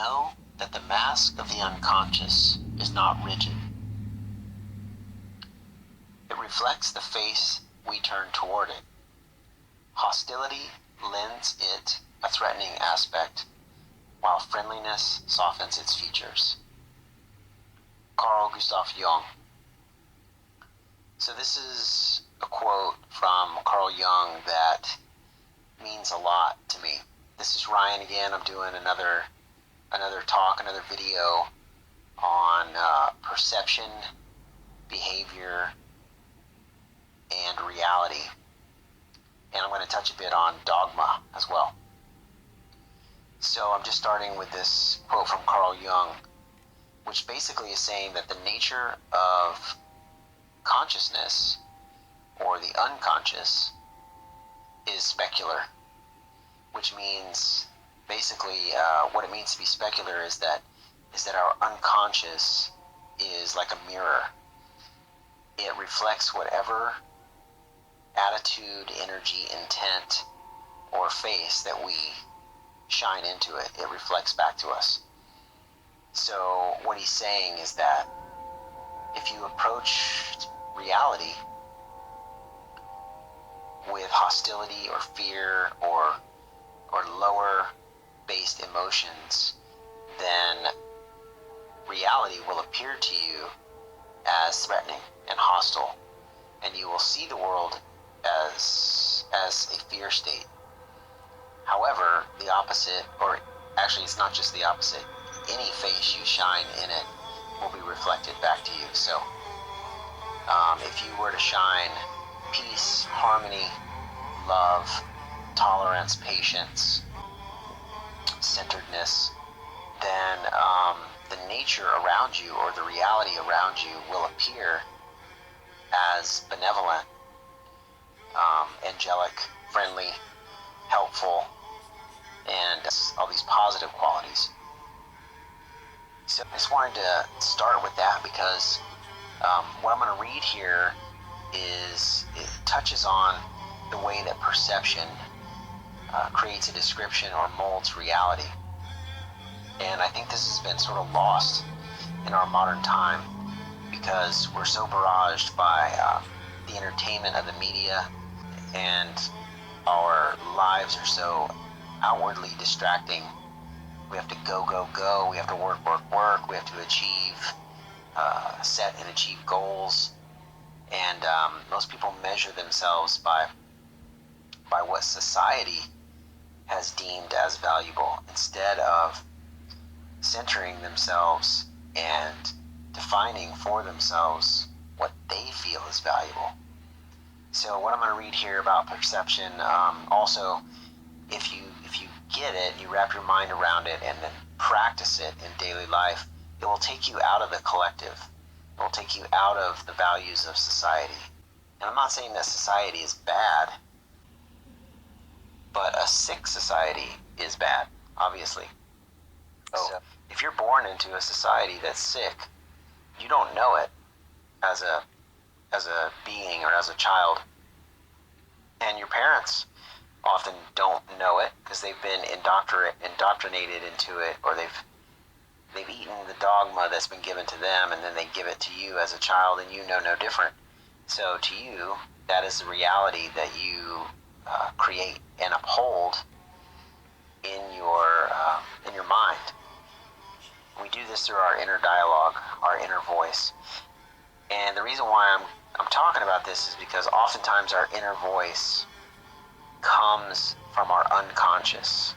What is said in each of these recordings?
know that the mask of the unconscious is not rigid. It reflects the face we turn toward it. Hostility lends it a threatening aspect, while friendliness softens its features. Carl Jung. So this is a quote from Carl Jung that means a lot to me. This is Ryan again. I'm doing another talk, another video on perception, behavior, and reality. And I'm going to touch a bit on dogma as well. So I'm just starting with this quote from Carl Jung, which basically is saying that the nature of consciousness, or the unconscious, is specular, which means basically what it means to be specular is that our unconscious is like a mirror. It reflects whatever attitude, energy, intent, or face that we shine into it. It reflects back to us. So what he's saying is that if you approach reality with hostility or fear or lower based emotions, then reality will appear to you as threatening and hostile, and you will see the world as a fear state. However, the opposite, or actually it's not just the opposite, any face you shine in it will be reflected back to you. So if you were to shine peace, harmony, love, tolerance, patience, centeredness, then the nature around you, or the reality around you, will appear as benevolent, angelic, friendly, helpful, and all these positive qualities. So I just wanted to start with that because what I'm going to read here it touches on the way that perception creates a description or molds reality. And I think this has been sort of lost in our modern time because we're so barraged by the entertainment of the media, and our lives are so outwardly distracting. We have to go. We have to work. We have to achieve, set and achieve goals. And most people measure themselves by what society has deemed as valuable, instead of centering themselves and defining for themselves what they feel is valuable. So what I'm going to read here about perception, also, if you get it, you wrap your mind around it and then practice it in daily life, it will take you out of the collective. It will take you out of the values of society. And I'm not saying that society is bad, but a sick society is bad, obviously. So if you're born into a society that's sick, you don't know it as a being or as a child. And your parents often don't know it because they've been indoctrinated into it, or they've eaten the dogma that's been given to them, and then they give it to you as a child, and you know no different. So to you, that is the reality that you create and uphold in your mind. We do this through our inner dialogue, our inner voice. And the reason why I'm talking about this is because oftentimes our inner voice comes from our unconscious,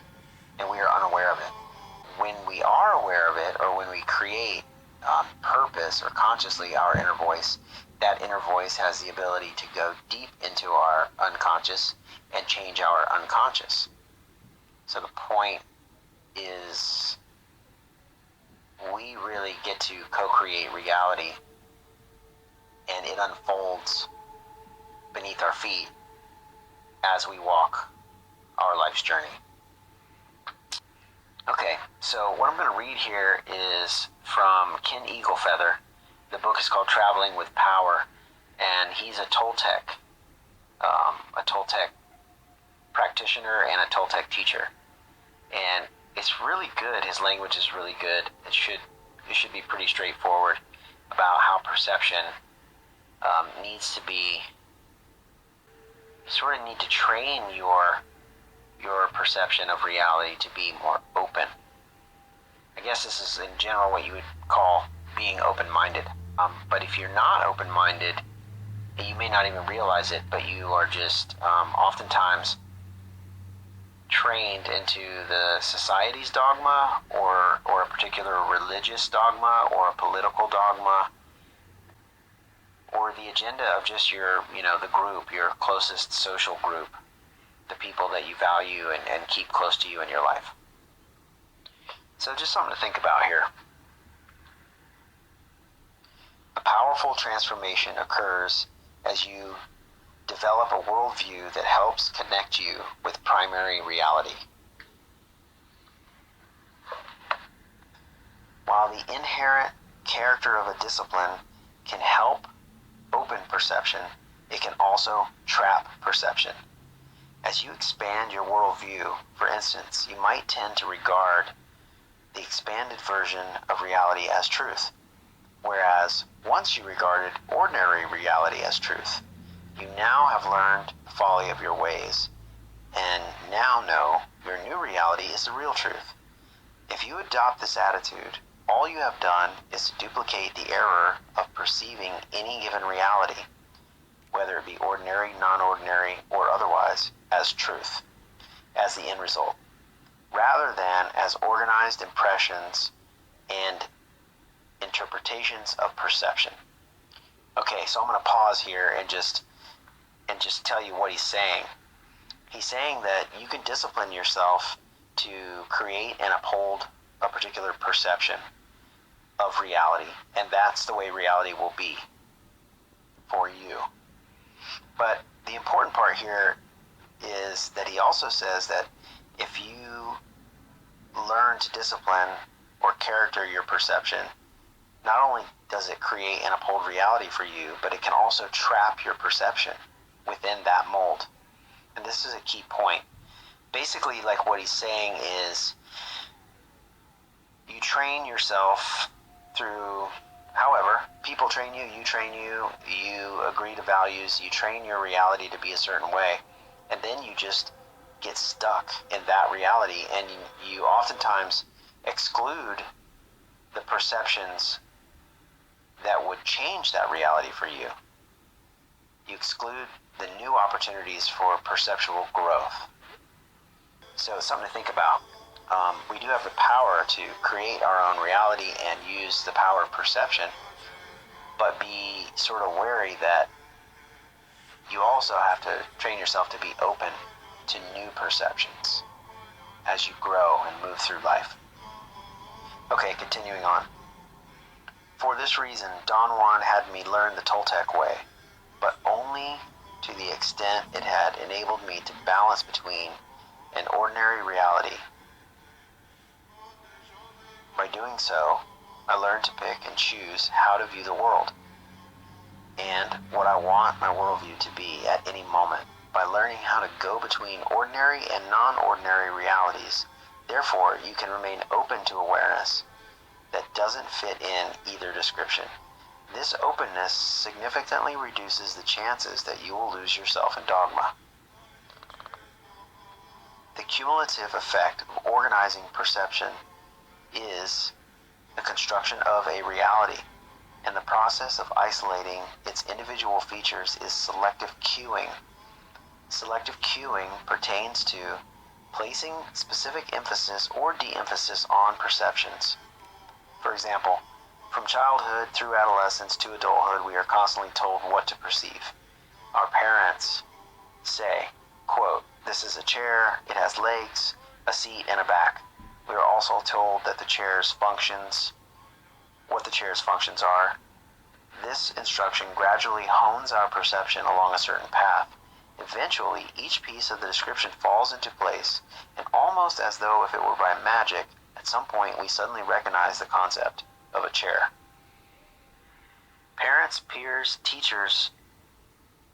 and we are unaware of it. When we are aware of it, or when we create on purpose or consciously our inner voice, that inner voice has the ability to go deep into our unconscious and change our unconscious. So the point is, we really get to co-create reality, and it unfolds beneath our feet as we walk our life's journey. Okay, so what I'm going to read here is from Ken Eaglefeather. The book is called Traveling with Power, and he's a Toltec practitioner and a Toltec teacher. And it's really good. His language is really good. It should be pretty straightforward about how perception needs to be. You sort of need to train your perception of reality to be more open. I guess this is in general what you would call being open-minded. But if you're not open-minded, you may not even realize it, but you are just oftentimes trained into the society's dogma or a particular religious dogma or a political dogma or the agenda of just the group, your closest social group, the people that you value and keep close to you in your life. So just something to think about here. A powerful transformation occurs as you develop a worldview that helps connect you with primary reality. While the inherent character of a discipline can help open perception, it can also trap perception. As you expand your worldview, for instance, you might tend to regard the expanded version of reality as truth, whereas once you regarded ordinary reality as truth, you now have learned the folly of your ways, and now know your new reality is the real truth. If you adopt this attitude, all you have done is to duplicate the error of perceiving any given reality, whether it be ordinary, non-ordinary, or otherwise, as truth, as the end result, rather than as organized impressions and interpretations of perception. Okay, so I'm going to pause here and just tell you what he's saying. He's saying that you can discipline yourself to create and uphold a particular perception of reality, and that's the way reality will be for you. But the important part here is that he also says that if you learn to discipline or character your perception, not only does it create and uphold reality for you, but it can also trap your perception within that mold. And this is a key point. Basically, like what he's saying is, you train yourself through, however, people train you, you agree to values, you train your reality to be a certain way, and then you just get stuck in that reality, and you oftentimes exclude the perceptions that would change that reality for you. You exclude the new opportunities for perceptual growth. So it's something to think about. We do have the power to create our own reality and use the power of perception, but be sort of wary that you also have to train yourself to be open to new perceptions as you grow and move through life. Okay, continuing on. For this reason, Don Juan had me learn the Toltec way, but only to the extent it had enabled me to balance between an ordinary reality. By doing so, I learned to pick and choose how to view the world and what I want my worldview to be at any moment by learning how to go between ordinary and non-ordinary realities. Therefore, you can remain open to awareness that doesn't fit in either description. This openness significantly reduces the chances that you will lose yourself in dogma. The cumulative effect of organizing perception is the construction of a reality, and the process of isolating its individual features is selective cueing. Selective cueing pertains to placing specific emphasis or de-emphasis on perceptions. For example, from childhood through adolescence to adulthood, we are constantly told what to perceive. Our parents say, quote, "This is a chair, it has legs, a seat, and a back." We are also told that what the chair's functions are. This instruction gradually hones our perception along a certain path. Eventually, each piece of the description falls into place, and almost as though if it were by magic, at some point we suddenly recognize the concept of a chair. Parents, peers, teachers,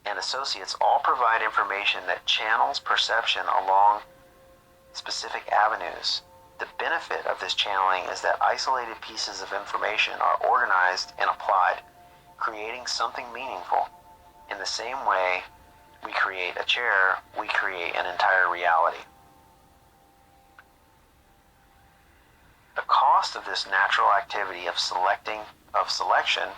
and associates all provide information that channels perception along specific avenues. The benefit of this channeling is that isolated pieces of information are organized and applied, creating something meaningful. In the same way we create a chair, we create an entire reality. The cost of this natural activity of selection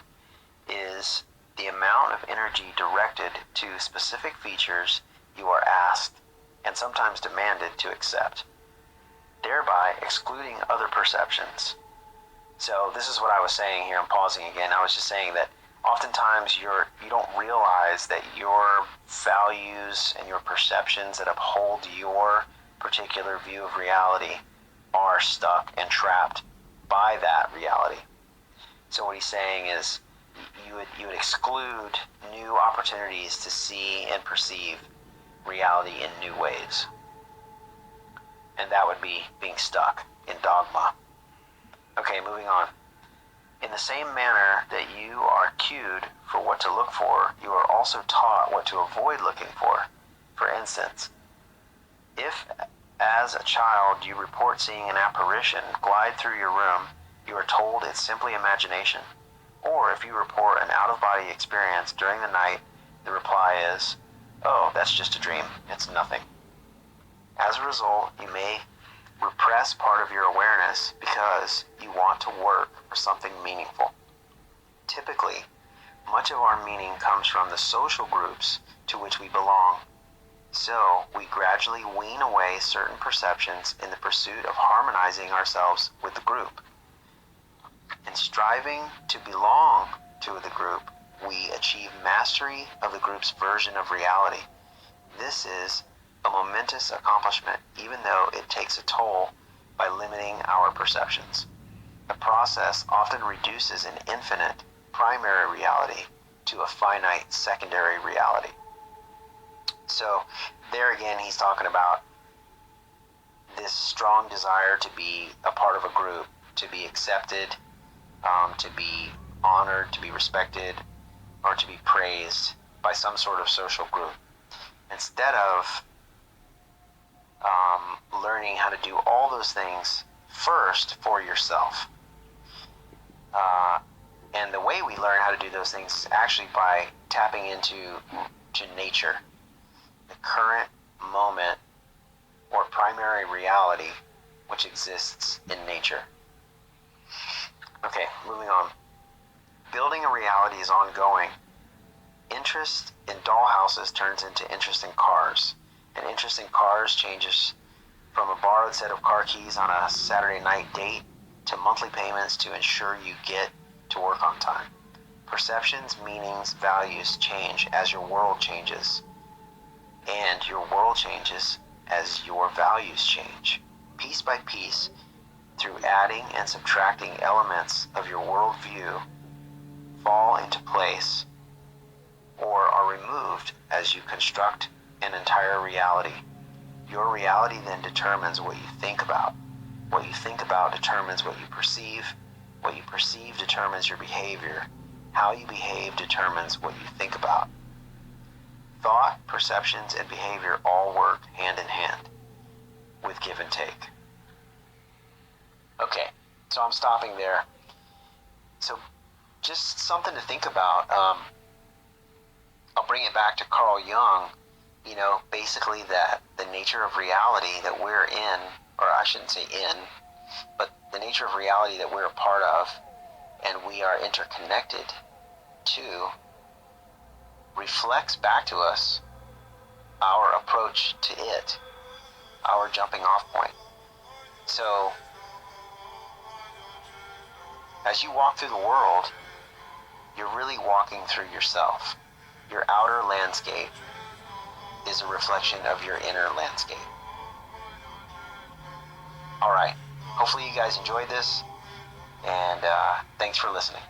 is the amount of energy directed to specific features you are asked and sometimes demanded to accept, thereby excluding other perceptions. So this is what I was saying here. I'm pausing again. I was just saying that oftentimes you don't realize that your values and your perceptions that uphold your particular view of reality are stuck and trapped by that reality. So what he's saying is you would exclude new opportunities to see and perceive reality in new ways. And that would be being stuck in dogma. Okay, moving on. In the same manner that you are cued for what to look for, you are also taught what to avoid looking for. For instance, if as a child you report seeing an apparition glide through your room, you are told it's simply imagination. Or if you report an out-of-body experience during the night, the reply is, "Oh, that's just a dream. It's nothing." As a result, you may repress part of your awareness because you want to work for something meaningful. Typically, much of our meaning comes from the social groups to which we belong. So, we gradually wean away certain perceptions in the pursuit of harmonizing ourselves with the group. In striving to belong to the group, we achieve mastery of the group's version of reality. This is a momentous accomplishment, even though it takes a toll by limiting our perceptions. The process often reduces an infinite primary reality to a finite secondary reality. So there again, he's talking about this strong desire to be a part of a group, to be accepted, to be honored, to be respected, or to be praised by some sort of social group. Instead of learning how to do all those things first for yourself. And the way we learn how to do those things is actually by tapping into nature, the current moment or primary reality which exists in nature. Okay, moving on. Building a reality is ongoing. Interest in dollhouses turns into interest in cars, and interest in cars changes from a borrowed set of car keys on a Saturday night date to monthly payments to ensure you get to work on time. Perceptions, meanings, values change as your world changes, and your world changes as your values change. Piece by piece, through adding and subtracting elements of your worldview, fall into place or are removed as you construct an entire reality. Your reality then determines what you think about. What you think about determines what you perceive. What you perceive determines your behavior. How you behave determines what you think about. Thought, perceptions, and behavior all work hand in hand with give and take. Okay, so I'm stopping there. So just something to think about. I'll bring it back to Carl Jung. Basically that the nature of reality that we're in, or I shouldn't say in, but the nature of reality that we're a part of and we are interconnected to reflects back to us our approach to it, our jumping off point. So as you walk through the world, you're really walking through yourself. Your outer landscape is a reflection of your inner landscape. All right. Hopefully you guys enjoyed this, and thanks for listening.